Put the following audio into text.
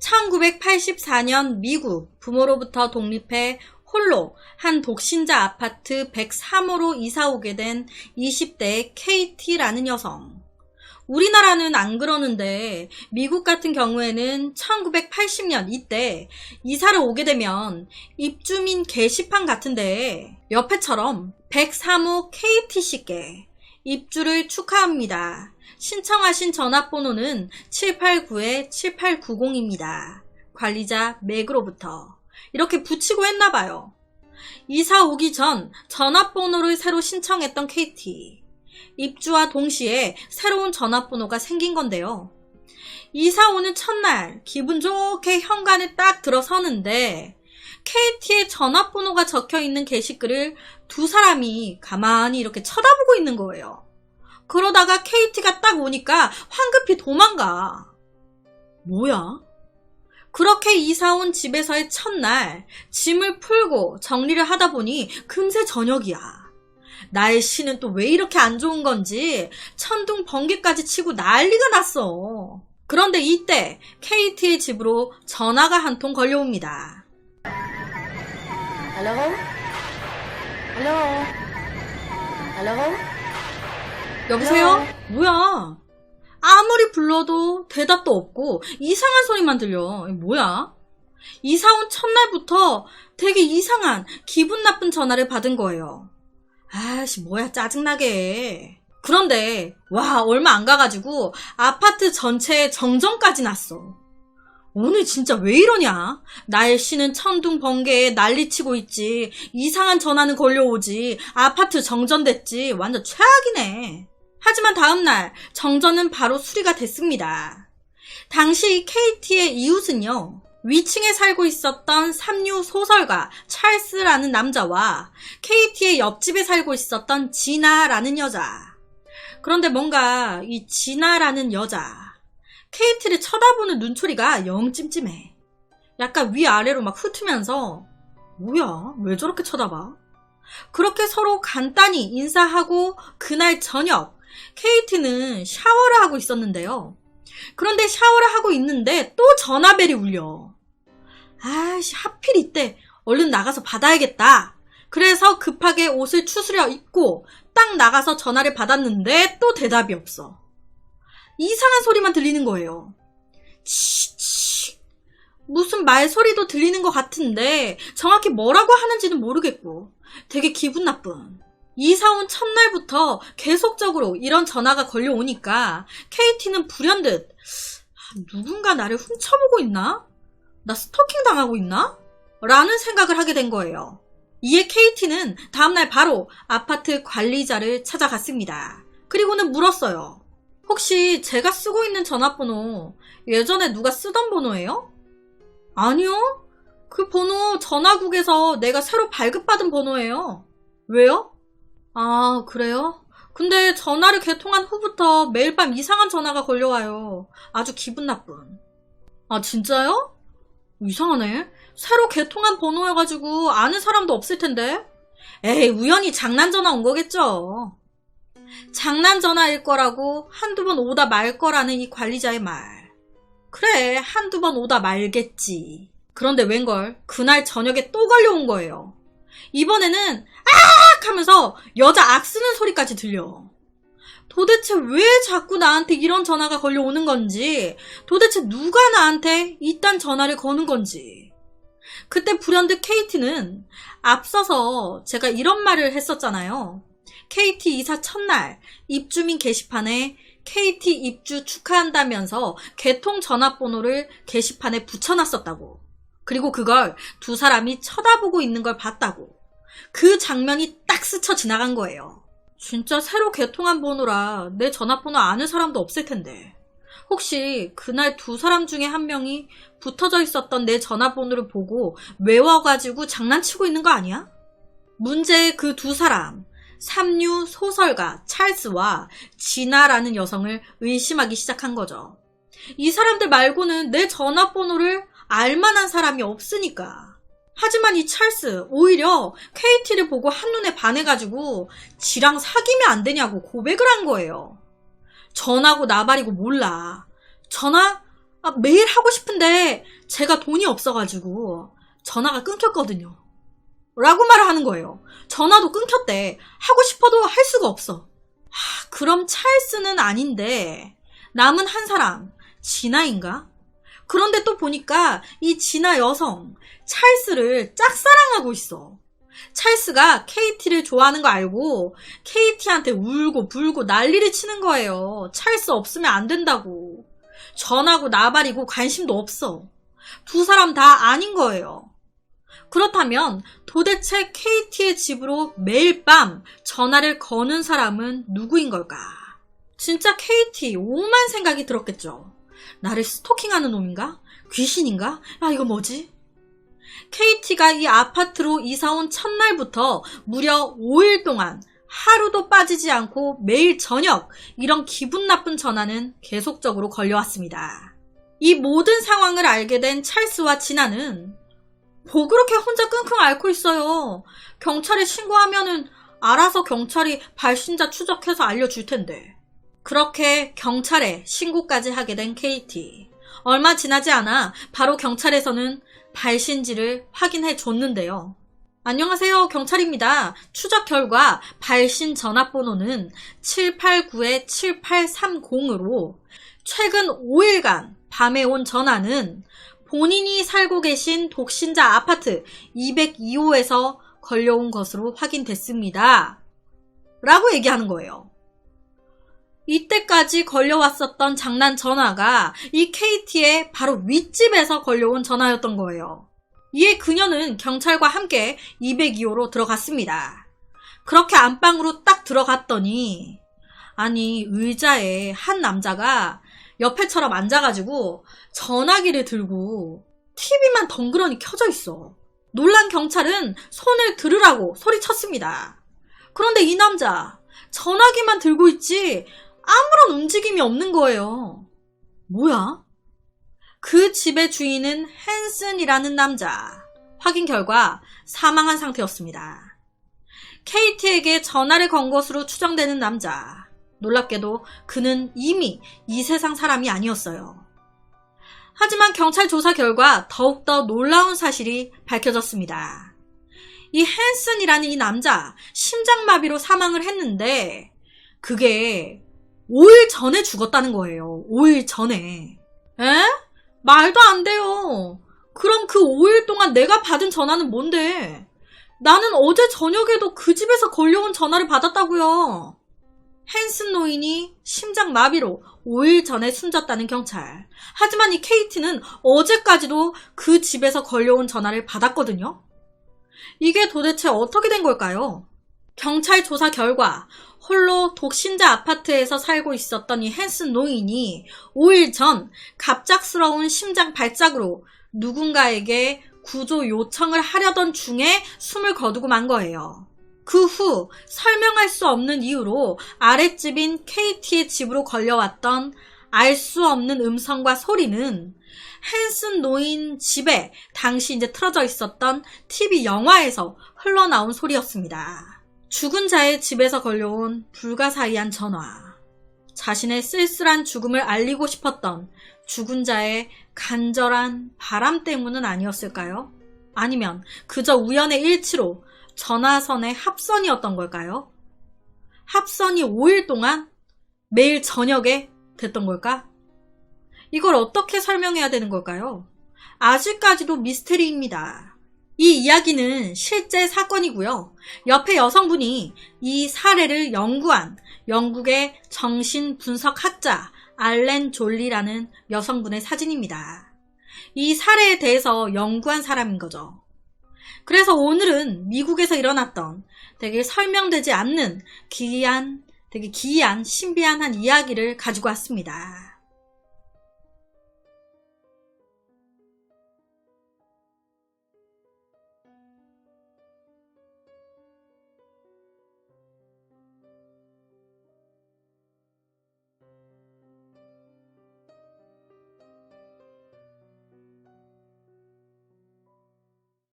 1984년 미국 부모로부터 독립해 홀로 한 독신자 아파트 103호로 이사 오게 된 20대의 KT라는 여성. 우리나라는 안 그러는데 미국 같은 경우에는 1980년 이때 이사를 오게 되면 입주민 게시판 같은데 옆에처럼 103호 KT씨께 입주를 축하합니다. 신청하신 전화번호는 789-7890입니다. 관리자 맥으로부터 이렇게 붙이고 했나봐요. 이사 오기 전 전화번호를 새로 신청했던 KT. 입주와 동시에 새로운 전화번호가 생긴 건데요. 이사 오는 첫날 기분 좋게 현관에 딱 들어서는데 KT의 전화번호가 적혀있는 게시글을 두 사람이 가만히 이렇게 쳐다보고 있는 거예요. 그러다가 KT가 딱 오니까 황급히 도망가. 뭐야? 그렇게 이사 온 집에서의 첫날 짐을 풀고 정리를 하다 보니 금세 저녁이야. 날씨는 또 왜 이렇게 안 좋은 건지 천둥 번개까지 치고 난리가 났어. 그런데 이때 KT의 집으로 전화가 한 통 걸려옵니다. Hello? Hello? Hello? 여보세요? 뭐야? 아무리 불러도 대답도 없고 이상한 소리만 들려. 뭐야? 이사 온 첫날부터 되게 이상한 기분 나쁜 전화를 받은 거예요. 아씨 뭐야 짜증나게. 그런데 와 얼마 안 가가지고 아파트 전체에 정전까지 났어. 오늘 진짜 왜 이러냐? 날씨는 천둥 번개에 난리치고 있지. 이상한 전화는 걸려오지. 아파트 정전됐지. 완전 최악이네. 하지만 다음날 정전은 바로 수리가 됐습니다. 당시 KT의 이웃은요. 위층에 살고 있었던 삼류 소설가 찰스라는 남자와 KT의 옆집에 살고 있었던 지나라는 여자. 그런데 뭔가 이 지나라는 여자 KT를 쳐다보는 눈초리가 영 찜찜해. 약간 위아래로 막 훑으면서 뭐야 왜 저렇게 쳐다봐? 그렇게 서로 간단히 인사하고 그날 저녁 KT는 샤워를 하고 있었는데요. 그런데 샤워를 하고 있는데 또 전화벨이 울려. 아이씨 하필 이때 얼른 나가서 받아야겠다. 그래서 급하게 옷을 추스려 입고 딱 나가서 전화를 받았는데 또 대답이 없어. 이상한 소리만 들리는 거예요. 치치. 무슨 말소리도 들리는 것 같은데 정확히 뭐라고 하는지는 모르겠고 되게 기분 나쁜. 이사 온 첫날부터 계속적으로 이런 전화가 걸려오니까 KT는 불현듯 누군가 나를 훔쳐보고 있나? 나 스토킹 당하고 있나? 라는 생각을 하게 된 거예요. 이에 KT는 다음날 바로 아파트 관리자를 찾아갔습니다. 그리고는 물었어요. 혹시 제가 쓰고 있는 전화번호 예전에 누가 쓰던 번호예요? 아니요. 그 번호 전화국에서 내가 새로 발급받은 번호예요. 왜요? 아, 그래요? 근데 전화를 개통한 후부터 매일 밤 이상한 전화가 걸려와요. 아주 기분 나쁜. 아, 진짜요? 이상하네. 새로 개통한 번호여가지고 아는 사람도 없을 텐데. 에이, 우연히 장난 전화 온 거겠죠. 장난 전화일 거라고 한두 번 오다 말 거라는 이 관리자의 말. 그래, 한두 번 오다 말겠지. 그런데 웬걸 그날 저녁에 또 걸려온 거예요. 이번에는 아악 하면서 여자 악 쓰는 소리까지 들려. 도대체 왜 자꾸 나한테 이런 전화가 걸려오는 건지, 도대체 누가 나한테 이딴 전화를 거는 건지. 그때 불현듯 KT는 앞서서 제가 이런 말을 했었잖아요. KT 이사 첫날 입주민 게시판에 KT 입주 축하한다면서 개통 전화번호를 게시판에 붙여놨었다고. 그리고 그걸 두 사람이 쳐다보고 있는 걸 봤다고. 그 장면이 딱 스쳐 지나간 거예요. 진짜 새로 개통한 번호라 내 전화번호 아는 사람도 없을 텐데. 혹시 그날 두 사람 중에 한 명이 붙어져 있었던 내 전화번호를 보고 외워가지고 장난치고 있는 거 아니야? 문제의 그 두 사람, 삼류 소설가 찰스와 지나라는 여성을 의심하기 시작한 거죠. 이 사람들 말고는 내 전화번호를 알만한 사람이 없으니까. 하지만 이 찰스 오히려 KT를 보고 한눈에 반해가지고 지랑 사귀면 안 되냐고 고백을 한 거예요. 전하고 나발이고 몰라. 전화? 매일 하고 싶은데 제가 돈이 없어가지고 전화가 끊겼거든요. 라고 말을 하는 거예요. 전화도 끊겼대. 하고 싶어도 할 수가 없어. 그럼 찰스는 아닌데 남은 한 사람, 진아인가? 그런데 또 보니까 이 진아 여성, 찰스를 짝사랑하고 있어. 찰스가 KT를 좋아하는 거 알고 KT한테 울고 불고 난리를 치는 거예요. 찰스 없으면 안 된다고. 전하고 나발이고 관심도 없어. 두 사람 다 아닌 거예요. 그렇다면 도대체 KT의 집으로 매일 밤 전화를 거는 사람은 누구인 걸까? 진짜 KT 오만 생각이 들었겠죠. 나를 스토킹하는 놈인가? 귀신인가? 이거 뭐지? KT가 이 아파트로 이사온 첫날부터 무려 5일 동안 하루도 빠지지 않고 매일 저녁 이런 기분 나쁜 전화는 계속적으로 걸려왔습니다. 이 모든 상황을 알게 된 찰스와 진아는 뭐 그렇게 혼자 끙끙 앓고 있어요. 경찰에 신고하면은 알아서 경찰이 발신자 추적해서 알려줄 텐데. 그렇게 경찰에 신고까지 하게 된 KT. 얼마 지나지 않아 바로 경찰에서는 발신지를 확인해 줬는데요. 안녕하세요, 경찰입니다. 추적 결과 발신 전화번호는 789-7830으로 최근 5일간 밤에 온 전화는 본인이 살고 계신 독신자 아파트 202호에서 걸려온 것으로 확인됐습니다. 라고 얘기하는 거예요. 이때까지 걸려왔었던 장난 전화가 이 KT의 바로 윗집에서 걸려온 전화였던 거예요. 이에 그녀는 경찰과 함께 202호로 들어갔습니다. 그렇게 안방으로 딱 들어갔더니 의자에 한 남자가 옆에처럼 앉아가지고 전화기를 들고 TV만 덩그러니 켜져 있어. 놀란 경찰은 손을 들으라고 소리쳤습니다. 그런데 이 남자 전화기만 들고 있지 아무런 움직임이 없는 거예요. 뭐야? 그 집의 주인은 헨슨이라는 남자. 확인 결과 사망한 상태였습니다. KT에게 전화를 건 것으로 추정되는 남자. 놀랍게도 그는 이미 이 세상 사람이 아니었어요. 하지만 경찰 조사 결과 더욱더 놀라운 사실이 밝혀졌습니다. 이 헨슨이라는 이 남자 심장마비로 사망을 했는데 그게 5일 전에 죽었다는 거예요. 5일 전에. 말도 안 돼요. 그럼 그 5일 동안 내가 받은 전화는 뭔데? 나는 어제 저녁에도 그 집에서 걸려온 전화를 받았다고요. 헨슨 노인이 심장마비로 5일 전에 숨졌다는 경찰. 하지만 이 KT는 어제까지도 그 집에서 걸려온 전화를 받았거든요. 이게 도대체 어떻게 된 걸까요? 경찰 조사 결과 홀로 독신자 아파트에서 살고 있었던 이 헨슨 노인이 5일 전 갑작스러운 심장 발작으로 누군가에게 구조 요청을 하려던 중에 숨을 거두고 만 거예요. 그 후 설명할 수 없는 이유로 아랫집인 KT의 집으로 걸려왔던 알 수 없는 음성과 소리는 헨슨 노인 집에 당시 이제 틀어져 있었던 TV 영화에서 흘러나온 소리였습니다. 죽은 자의 집에서 걸려온 불가사의한 전화. 자신의 쓸쓸한 죽음을 알리고 싶었던 죽은 자의 간절한 바람 때문은 아니었을까요? 아니면 그저 우연의 일치로 전화선의 합선이었던 걸까요? 합선이 5일 동안 매일 저녁에 됐던 걸까? 이걸 어떻게 설명해야 되는 걸까요? 아직까지도 미스테리입니다. 이 이야기는 실제 사건이고요. 옆에 여성분이 이 사례를 연구한 영국의 정신분석학자 알렌 졸리라는 여성분의 사진입니다. 이 사례에 대해서 연구한 사람인 거죠. 그래서 오늘은 미국에서 일어났던 되게 설명되지 않는 되게 기이한 신비한 한 이야기를 가지고 왔습니다.